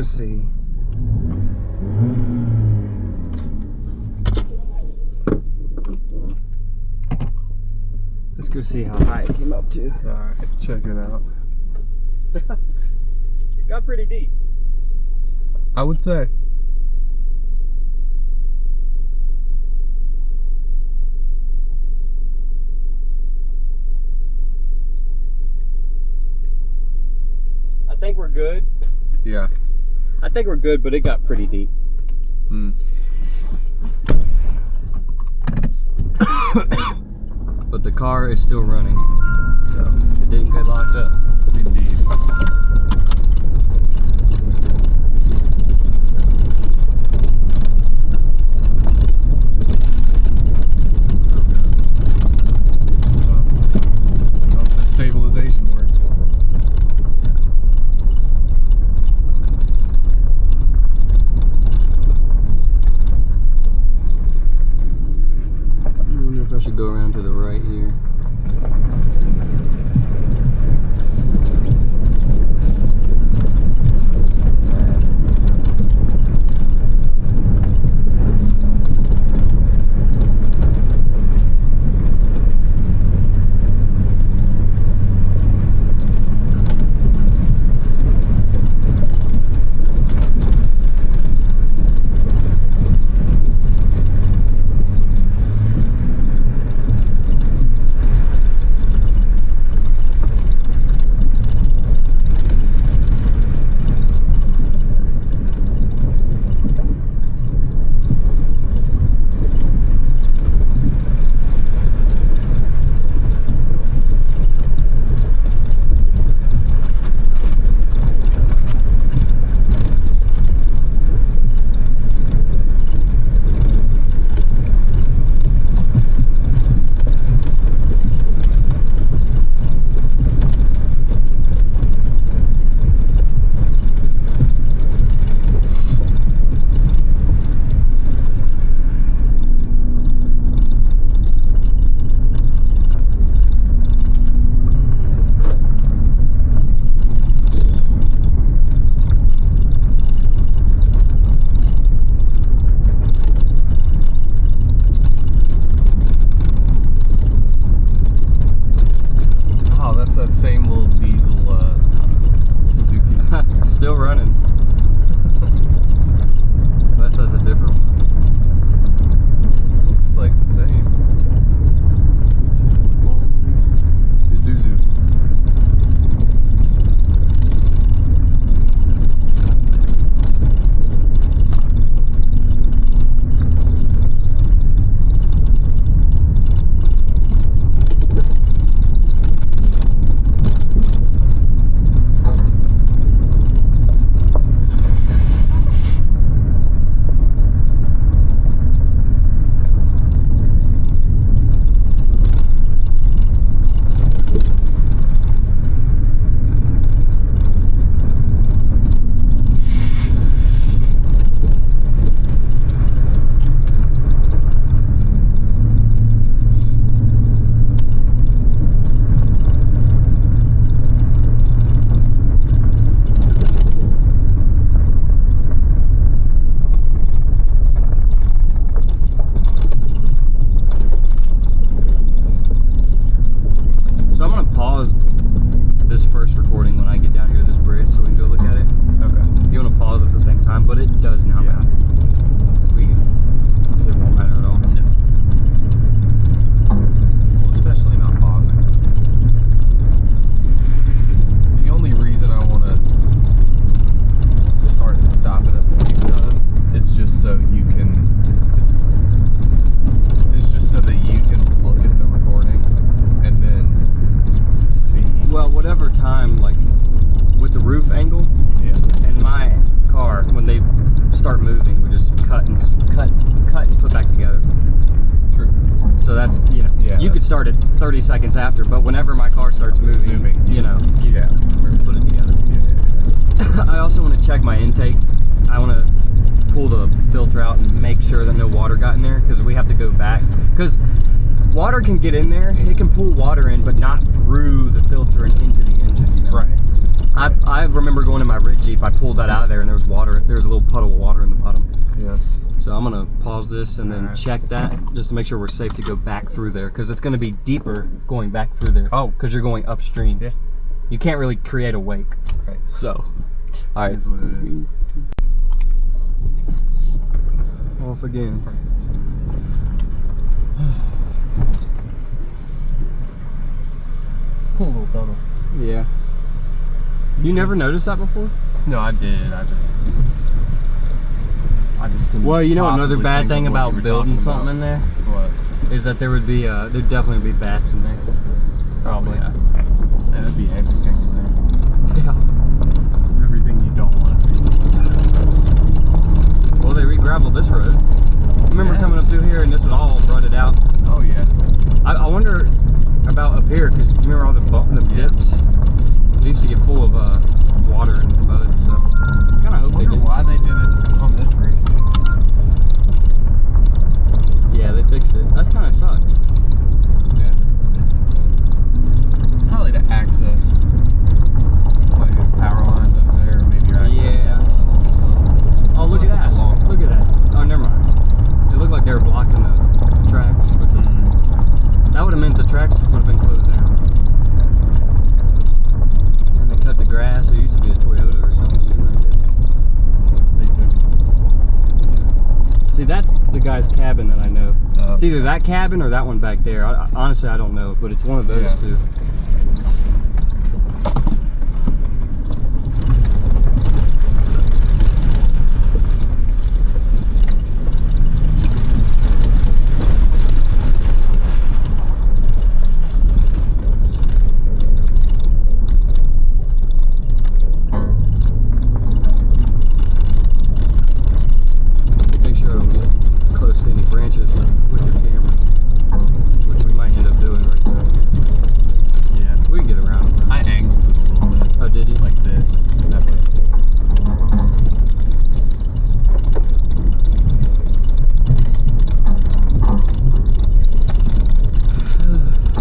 see. Let's go see how high it came up to. Alright, check it out. It got pretty deep. I would say. I think we're good. Yeah. I think we're good, but it got pretty deep. But the car is still running, so it didn't get locked up. Indeed. Hope the stabilization works. I wonder if I should go around to the right here. That same little diesel Suzuki. Still running. Unless that's a different one. Looks like the same. Isuzu. This first recording when I get down here to this bridge so we can go look at it. Okay. If you want to pause at the same time, but it does not matter. It won't matter at all. No. Well, especially not pausing. The only reason I want to start and stop it at the same time is just so you can. It's just so that you can look at the recording and then see. Well, whatever time, like with the roof angle, Yeah. and my car, when they start moving, we just cut and put back together. True. So that's, Yeah, you could start it 30 seconds after, but whenever my car starts moving, you put it together. Yeah. I also want to check my intake. I want to pull the filter out and make sure that no water got in there, because we have to go back. Because water can get in there, it can pull water in, but not through the filter and into the engine. Right. I remember going in my rig Jeep. I pulled that out of there, and there was water. There was a little puddle of water in the bottom. Yeah. So I'm gonna pause this and then Alright. check that just to make sure we're safe to go back through there, because it's gonna be deeper going back through there. Oh. Because you're going upstream. Yeah. You can't really create a wake. Right. So, all right. It is what it is. Off again. It's a cool little tunnel. Yeah. You never noticed that before? No, I did. I just couldn't. Well, you know another possibly bad think thing of what about you were building talking something in there about. What? is that there would be there'd definitely be bats in there. Probably. Yeah. That'd be everything in there. Yeah. Everything you don't want to see. Well, they re-gravelled this road. Remember Yeah. coming up through here and this would all rutted out. Oh yeah. I wonder about up here, because remember all the dips? They used to get full of water and mud, so kind of I hope they wonder did. why they did it on this route. Yeah, they fixed it. That kind of sucks. Yeah. It's probably to access like those power lines up there, or maybe your access Yeah. that tunnel or something. Oh, look at Plus it's that. long. Look at that. Oh, never mind. It looked like they were blocking the tracks. But that would have meant the tracks would have been closed down. And they cut the grass. There used to be a Toyota or something sitting right there. They took. See, that's the guy's cabin that I know. Oh. It's either that cabin or that one back there. Honestly, I don't know, but it's one of those Yeah. two. Make sure I don't get close to any branches with your camera, which we might end up doing right now. Yeah. We can get around them. I angled it a little bit. Oh, did you? Like this. That way.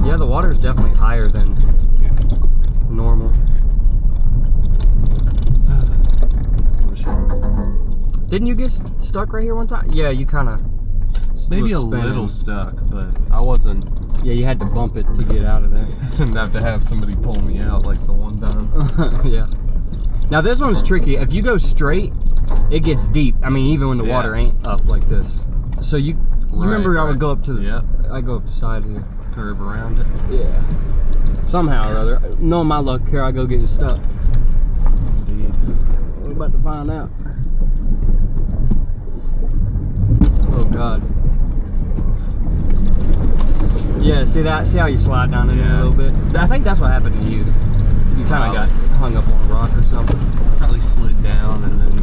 Yeah, the water is definitely higher than normal. Didn't you get stuck right here one time? Yeah, you kind of. Maybe a little stuck, but I wasn't. Yeah, you had to bump it to get out of there. Didn't have to have somebody pull me out like the one time. Yeah. Now this one's tricky. If you go straight, it gets deep. I mean, even when the water ain't up like this. So you remember I would go up to the. I go up the side here. Curve around it. Yeah. Somehow or other. Knowing my luck, here I go getting stuck. Indeed. We're about to find out. Oh God. Yeah, see that? See how you slide down in there a little bit? I think that's what happened to you. You kind of got hung up on a rock or something. Probably slid down and then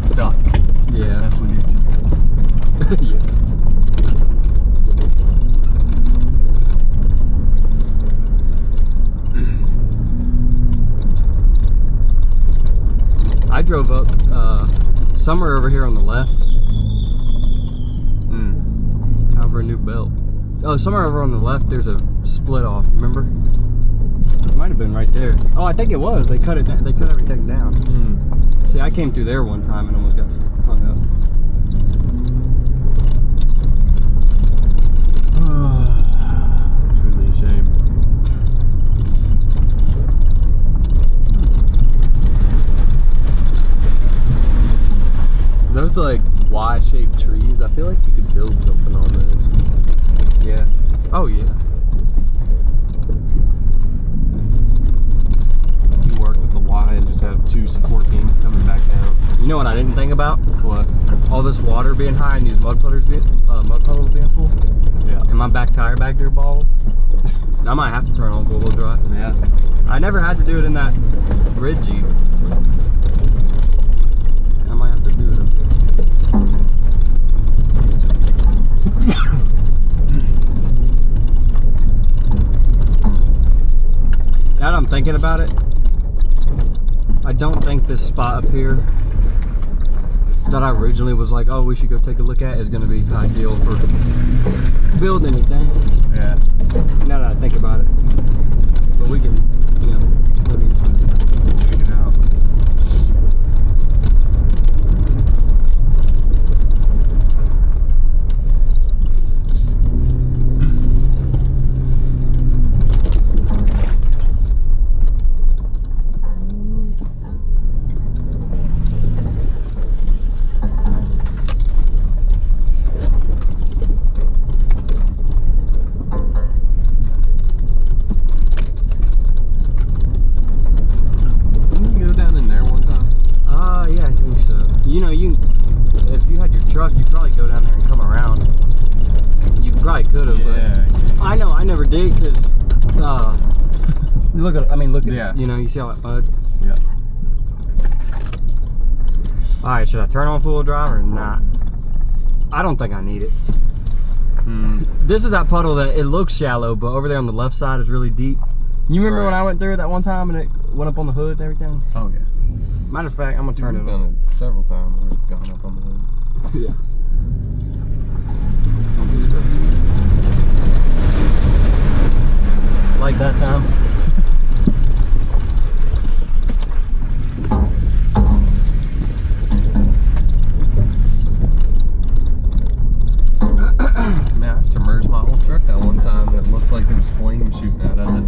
stopped. Yeah. That's what it did. Yeah. I drove up somewhere over here on the left. Time for a new belt. Oh, somewhere over on the left there's a split off, you remember? It might have been right there. Oh, I think it was. They cut it down. They cut everything down. See, I came through there one time and almost got hung up. Truly a shame. Those like Y-shaped trees, I feel like you could build something on those. Yeah. Oh, yeah. You work with the Y and just have two support beams coming back down. You know what I didn't think about? What? All this water being high and these mud puddles being full. Yeah. And my back tire back there bald. I might have to turn on four-wheel drive. Yeah. I never had to do it in that red Jeep. I might have to do it up here. Now that I'm thinking about it, I don't think this spot up here that I originally was like, oh, we should go take a look at is going to be ideal for building anything. Yeah. Now that I think about it. But we can, you know, look into it. if you had your truck, you'd probably go down there and come around. You probably could have, Yeah. but I know I never did because look at it. Yeah. You know, you see all that mud. Yeah. All right, should I turn on full drive or not? I don't think I need it. This is that puddle that it looks shallow, but over there on the left side is really deep. You remember when I went through it that one time and it went up on the hood and everything? Oh yeah. Matter of fact, I'm gonna turn it on. We've done it several times where it's gone up on the hood. Yeah. Like that time. Man, I submerged my whole truck that one time. It looks like there was flame shooting out of it.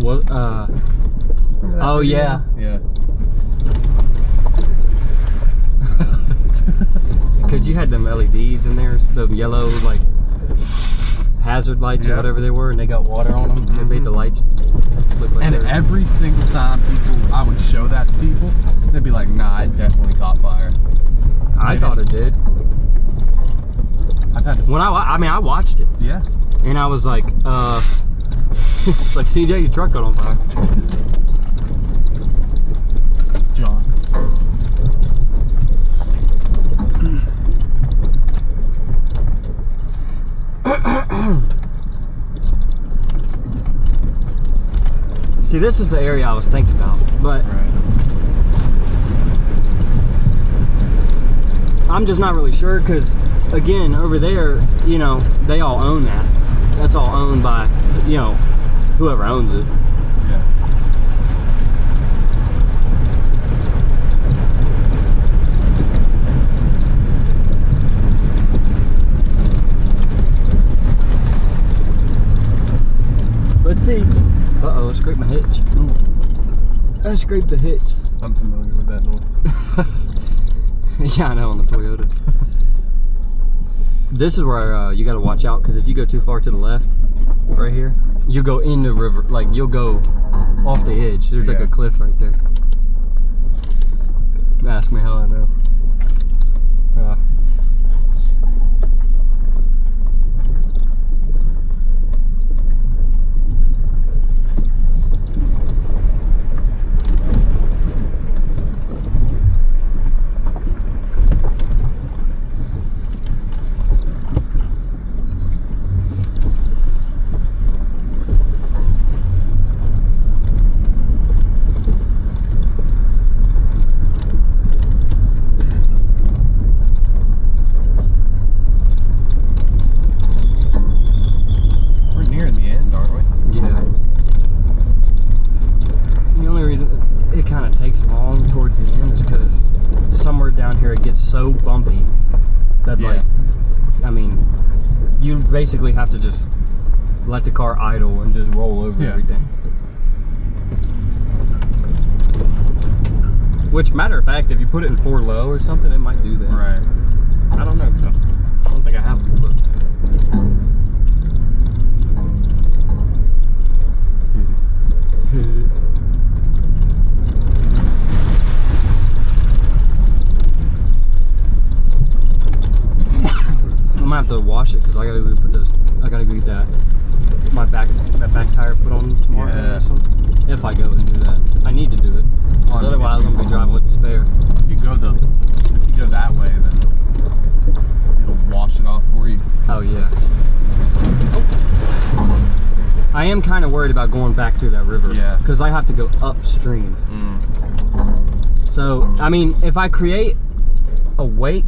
What? Oh yeah. Yeah. Because you had them LEDs in there, the yellow like hazard lights or whatever they were, and they got water on them. They made the lights look like. And every single time I would show that to people, they'd be like, "Nah, it definitely caught fire." I thought it did. I've had to. When I watched it, Yeah. and I was like, like CJ, your truck got on fire. John. See, this is the area I was thinking about, but I'm just not really sure because, again, over there, you know, they all own that. That's all owned by, you know, whoever owns it. Yeah. Let's see. Uh-oh, I scraped my hitch. Ooh. I scraped the hitch. I'm familiar with that noise. Yeah, I know, on the Toyota. This is where you got to watch out because if you go too far to the left, right here, you go in the river. Like, you'll go off the edge. There's like a cliff right there. Ask me how I know. So bumpy that like, I mean, you basically have to just let the car idle and just roll over everything. Which, matter of fact, if you put it in 4 low or something, it might do that. Right. I don't know. I don't think I have to, but. I'm gonna have to wash it because I gotta go put those. I gotta go get that back tire put on tomorrow or something. If I go and do that, I need to do it because otherwise I'm gonna be driving with the spare. If you go that way, then it'll wash it off for you. Oh yeah. I am kind of worried about going back through that river. Yeah. Because I have to go upstream. So I mean, if I create a wake.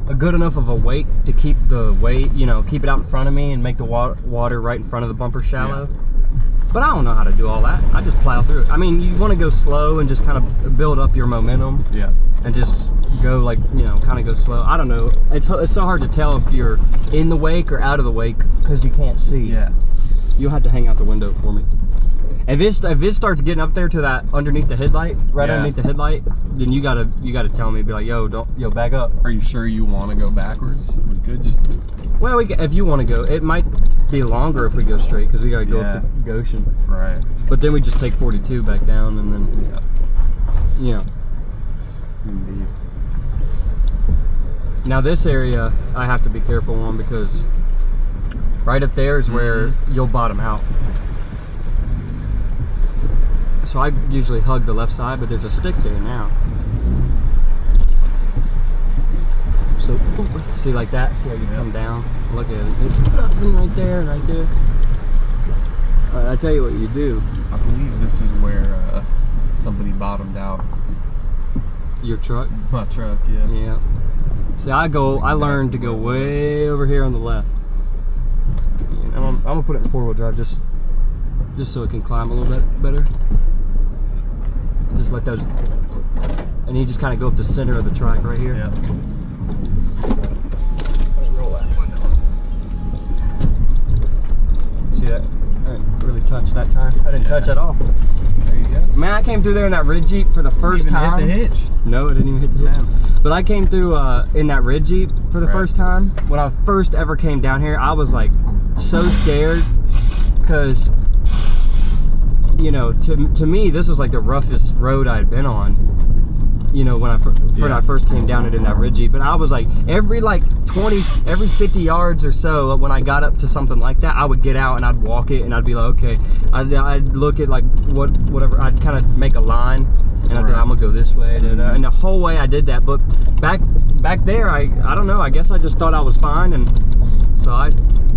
A good enough of a wake to keep the weight, you know, keep it out in front of me and make the water right in front of the bumper shallow. Yeah. But I don't know how to do all that. I just plow through it. I mean, you want to go slow and just kind of build up your momentum. Yeah. And just go like, you know, kind of go slow. I don't know. It's so hard to tell if you're in the wake or out of the wake because you can't see. Yeah. You'll have to hang out the window for me. If it starts getting up there to that underneath the headlight, underneath the headlight, then you gotta tell me, be like, yo, back up. Are you sure you want to go backwards? We could just. Well, if you want to go, it might be longer if we go straight because we gotta go up to Goshen. Right. But then we just take 42 back down and then, you know. Indeed. Now this area I have to be careful on because right up there is where you'll bottom out. So I usually hug the left side, but there's a stick there now. So see like that, see how you come down? Look at it, there's nothing right there, right there. I tell you what you do. I believe this is where somebody bottomed out. Your truck? My truck, yeah. Yeah. See, I learned to go way over here on the left. And I'm gonna put it in 4-wheel drive just so it can climb a little bit better. Just let those, and you just kind of go up the center of the track right here. Yeah. Roll that window. See that? I didn't really touch that time. I didn't touch at all. There you go. Man, I came through there in that red Jeep for the first time. Hit the hitch. No, I didn't even hit the hitch. Man. But I came through in that red Jeep for the first time. When I first ever came down here, I was like so scared because, you know, to me, this was like the roughest road I'd been on, you know, when I first came down it in that red Jeep. And I was like, every 50 yards or so, when I got up to something like that, I would get out and I'd walk it and I'd be like, okay, I'd look at like whatever, I'd kind of make a line and I'd be like, I'm gonna go this way, and the whole way I did that. But back there, I don't know, I guess I just thought I was fine, and so I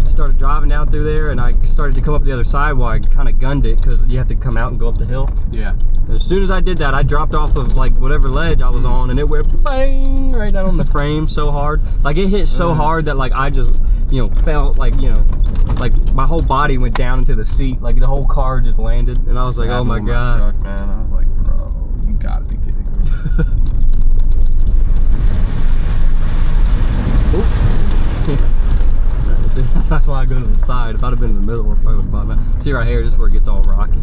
started driving down through there, and I started to come up the other side while I kind of gunned it because you have to come out and go up the hill. Yeah. And as soon as I did that, I dropped off of like whatever ledge I was on, and it went bang right down on the frame so hard. Like it hit so hard that like I just, you know, felt like, you know, like my whole body went down into the seat. Like the whole car just landed, and I was like, oh my god. Truck, man. I was like, bro, you gotta be kidding me. See, that's why I go to the side. If I'd have been in the middle, I probably would have bottomed out. See right here, this is where it gets all rocky.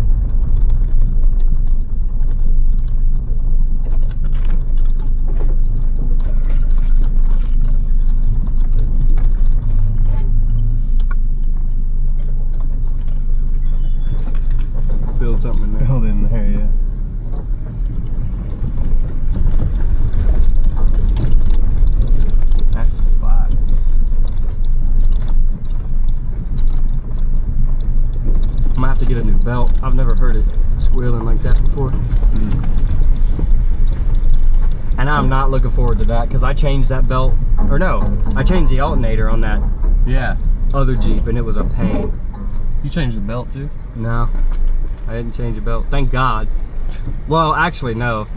Build something in there. Build in there, yeah. That's the spot. I'm gonna have to get a new belt. I've never heard it squealing like that before. And I'm not looking forward to that because I changed that belt, or no, I changed the alternator on that other Jeep and it was a pain. You changed the belt too? No, I didn't change the belt. Thank God. Well, actually, no.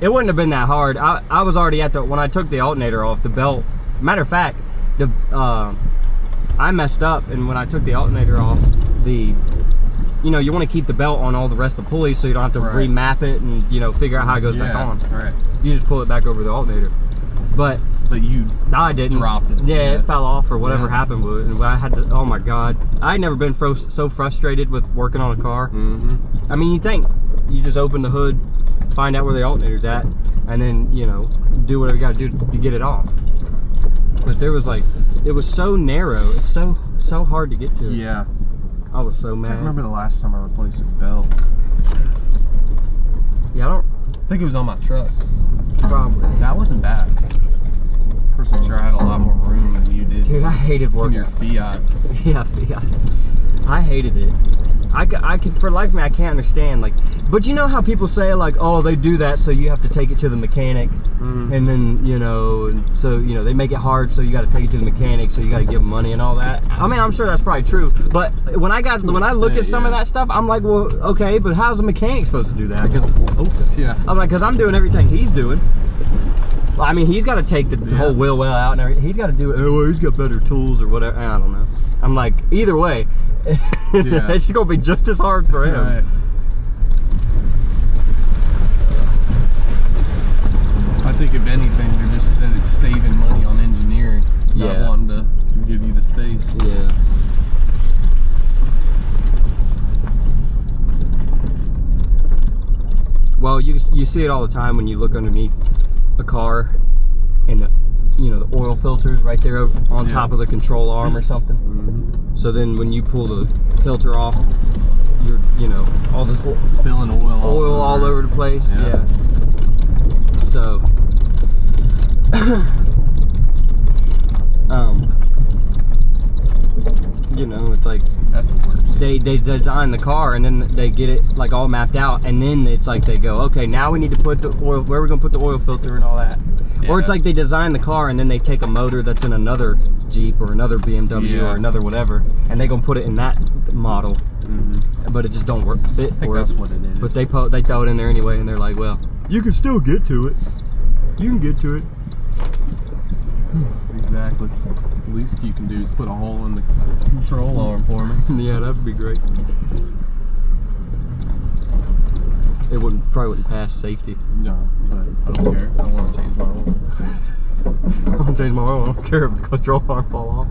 It wouldn't have been that hard. I was already at when I took the alternator off, the belt. Matter of fact, I messed up, and when I took the alternator off, you know, you want to keep the belt on all the rest of the pulleys so you don't have to remap it and, you know, figure out how it goes back on. Right. You just pull it back over the alternator. But I didn't. Dropped it. Yeah, it fell off or whatever happened with it. And I had to, oh my God. I'd never been so frustrated with working on a car. I mean, you think you just open the hood, find out where the alternator's at, and then, you know, do whatever you got to do to get it off. But there was like, it was so narrow. It's so hard to get to. Yeah. I was so mad. I remember the last time I replaced a belt. Yeah, I think it was on my truck. Probably. That wasn't bad. Personally, sure I had a lot more room than you did. Dude, I hated working. Your Fiat. Yeah, Fiat. I hated it. I could, for life of me, I can't understand. Like, but you know how people say like, oh, they do that so you have to take it to the mechanic, and then, you know, so, you know, they make it hard so you got to take it to the mechanic, so you got to give them money and all that. I mean, I'm sure that's probably true, but when I look at some of that stuff, I'm like, well, okay, but how's a mechanic supposed to do that? Because I'm like, because I'm doing everything he's doing. Well, I mean, he's got to take the whole wheel well out and everything. He's got to do it. Oh, well, he's got better tools or whatever. I don't know. I'm like, either way, it's gonna be just as hard for him. Right. I think if anything, they're just saving money on engineering, not wanting to give you the space. Yeah. Well, you see it all the time when you look underneath a car, and the oil filters right there on top of the control arm or something. So then when you pull the filter off, you're, all this spilling oil all over the place. Yeah. So know, it's like that's the worst. they design the car and then they get it like all mapped out, and then it's like they go, okay, now we need to put the oil, where are we gonna put the oil filter and all that. Yeah. Or it's like they design the car and then they take a motor that's in another Jeep or another BMW or another whatever, and they gonna put it in that model, but it just don't work fit for that's what it is. But they throw it in there anyway, and they're like, well, you can still get to it. You can get to it. Exactly. The least you can do is put a hole in the control arm for me. Yeah, that'd be great. It probably wouldn't pass safety. No, but I don't care. I want to change my oil. I don't change my oil. I don't care if the control arm fall off.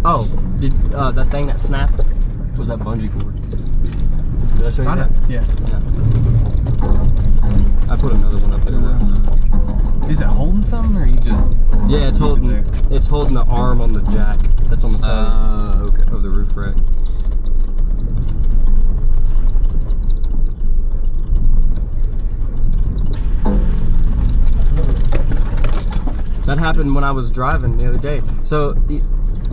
Oh, did that thing that snapped was that bungee cord? Did I show you that? Yeah. I put another one up there. Is it holding something, or you just? Yeah, it's holding. It's holding the arm on the jack that's on the side of the roof rack. That happened when I was driving the other day. So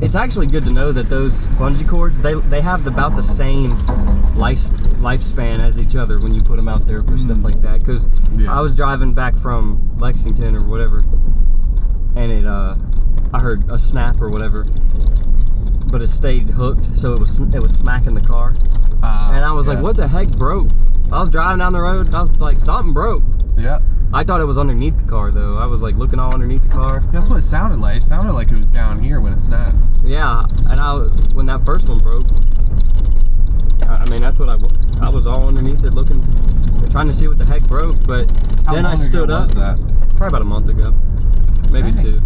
it's actually good to know that those bungee cords, they have about the same lifespan as each other when you put them out there for stuff like that. Because I was driving back from Lexington or whatever, and I heard a snap or whatever, but it stayed hooked, so it was smacking the car, and I was like, what the heck broke? I was driving down the road, and I was like, something broke. Yeah. I thought it was underneath the car though. I was like looking all underneth the car. That's what it sounded like. It sounded like it was down here when it snapped. Yeah, and when that first one broke, I mean that's what I was all underneath it looking, trying to see what the heck broke. But then I stood up. Was that? Probably about a month ago, maybe 2.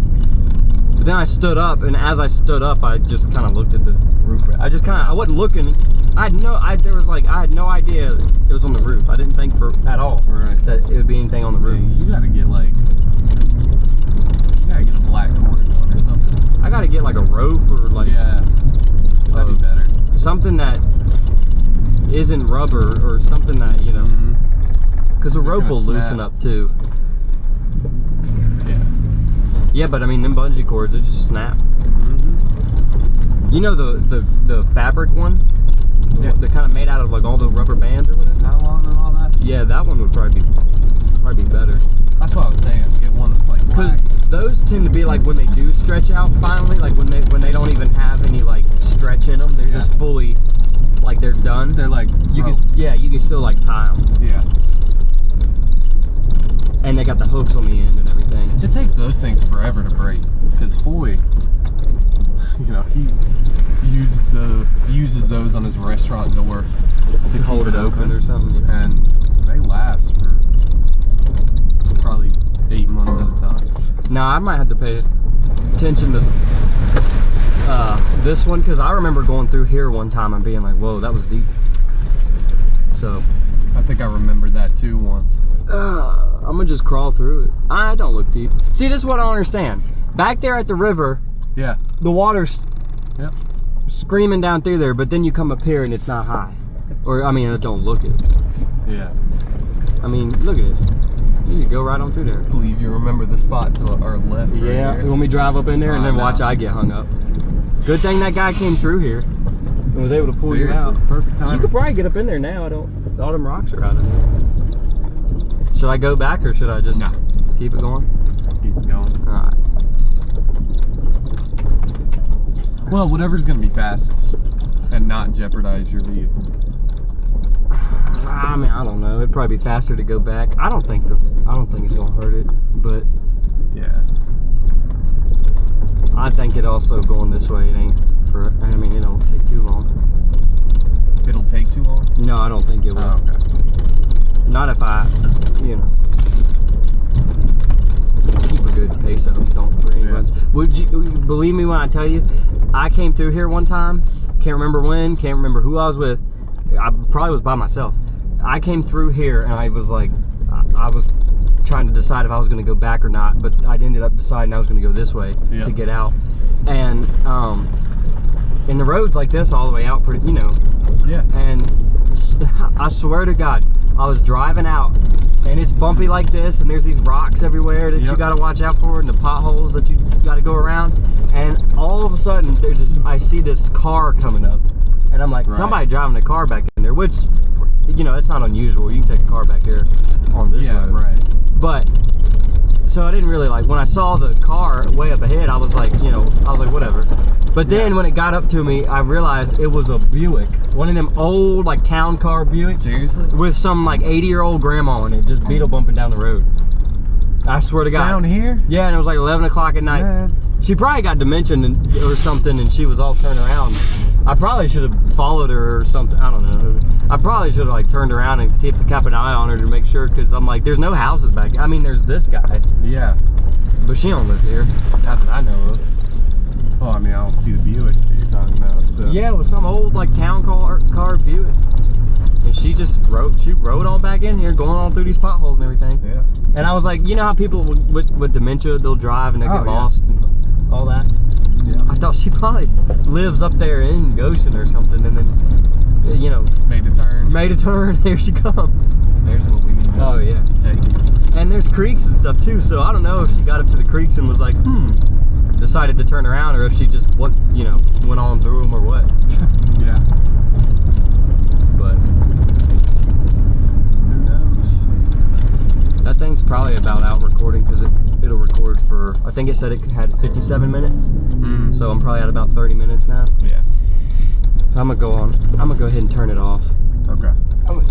But then I stood up, and as I stood up, I just kind of looked at the roof rack. I wasn't looking. I had no idea it was on the roof. I didn't think at all that it would be anything on the roof. Yeah, you gotta get a black cord going or something. I gotta get like a rope or like that'd be better. Something that isn't rubber or something that because the rope will loosen up too. Yeah, but I mean them bungee cords, they just snap. You know the fabric one? They're kind of made out of like all the rubber bands or whatever. Nylon and all that? Yeah, that one would probably be better. That's what I was saying. Get one that's like black. Because those tend to be like when they do stretch out finally, like when they don't even have any like stretch in them, they're just fully like they're done. They're like you can still like tie them. Yeah. And they got the hooks on the end and everything. It takes those things forever to break because Hoy, he uses those on his restaurant door to hold it open or something, and they last for probably 8 months at a time. Now I might have to pay attention to this one because I remember going through here one time and being like, whoa, that was deep. So I think I remember that too once. I'm gonna just crawl through it. I don't look deep. See, this is what I don't understand. Back there at the river, the water's screaming down through there, but then you come up here and it's not high. Or, I mean, don't look at it. Yeah. I mean, look at this. You can go right on through there. I believe you remember the spot to our left. Yeah, you want me to drive up in there and then watch I get hung up. Good thing that guy came through here and was able to pull you out. Perfect time. You could probably get up in there now. All them rocks are out of there. Should I go back or should I just keep it going? Keep it going. Alright. Well, whatever's going to be fastest and not jeopardize your vehicle. I mean, I don't know. It'd probably be faster to go back. I don't think it's going to hurt it, but yeah. I think it also going this way. It ain't it don't take too long. It'll take too long? No, I don't think it will. Oh, okay. Not if I, keep a good pace of them. Don't for any runs. Would you believe me when I tell you, I came through here one time. Can't remember when. Can't remember who I was with. I probably was by myself. I came through here and I was like, I was trying to decide if I was going to go back or not, but I ended up deciding I was going to go this way to get out. And in the roads like this all the way out, pretty, Yeah. And I swear to God, I was driving out, and it's bumpy like this, and there's these rocks everywhere that you got to watch out for, and the potholes that you got to go around. And all of a sudden, I see this car coming up, and I'm like, somebody driving a car back in there, which, you know, it's not unusual. You can take a car back here on this road. Right. But so I didn't really like, when I saw the car way up ahead, I was like, you know, whatever. But then when it got up to me, I realized it was a Buick. One of them old, like, town car Buicks. Seriously? With some, like, 80-year-old grandma on it, just beetle bumping down the road. I swear to God. Down here? Yeah, and it was like 11 o'clock at night. Man. She probably got dementia or something, and she was all turned around. I probably should have followed her or something. I don't know. I probably should have, like, turned around and kept an eye on her to make sure, because I'm like, there's no houses back here. I mean, there's this guy. Yeah. But she don't live here. Not that I know of. Well, I mean, I don't see the Buick that you're talking about. So. Yeah, it was some old, like, town car Buick. And she just rode on back in here, going on through these potholes and everything. Yeah. And I was like, you know how people with dementia, they'll drive and they get lost and all that? Yeah. I thought she probably lives up there in Goshen or something, and then, you know, Made a turn. Here she comes. There's what we need to Oh, yeah. take. And there's creeks and stuff too, so I don't know if she got up to the creeks and was like, decided to turn around, or if she just went on through them or what. Yeah. But who knows? that thing's probably about out recording, because it'll record for, I think it said it had 57 minutes. So I'm probably at about 30 minutes now. Yeah. So I'm gonna go ahead and turn it off. Okay. I'm gonna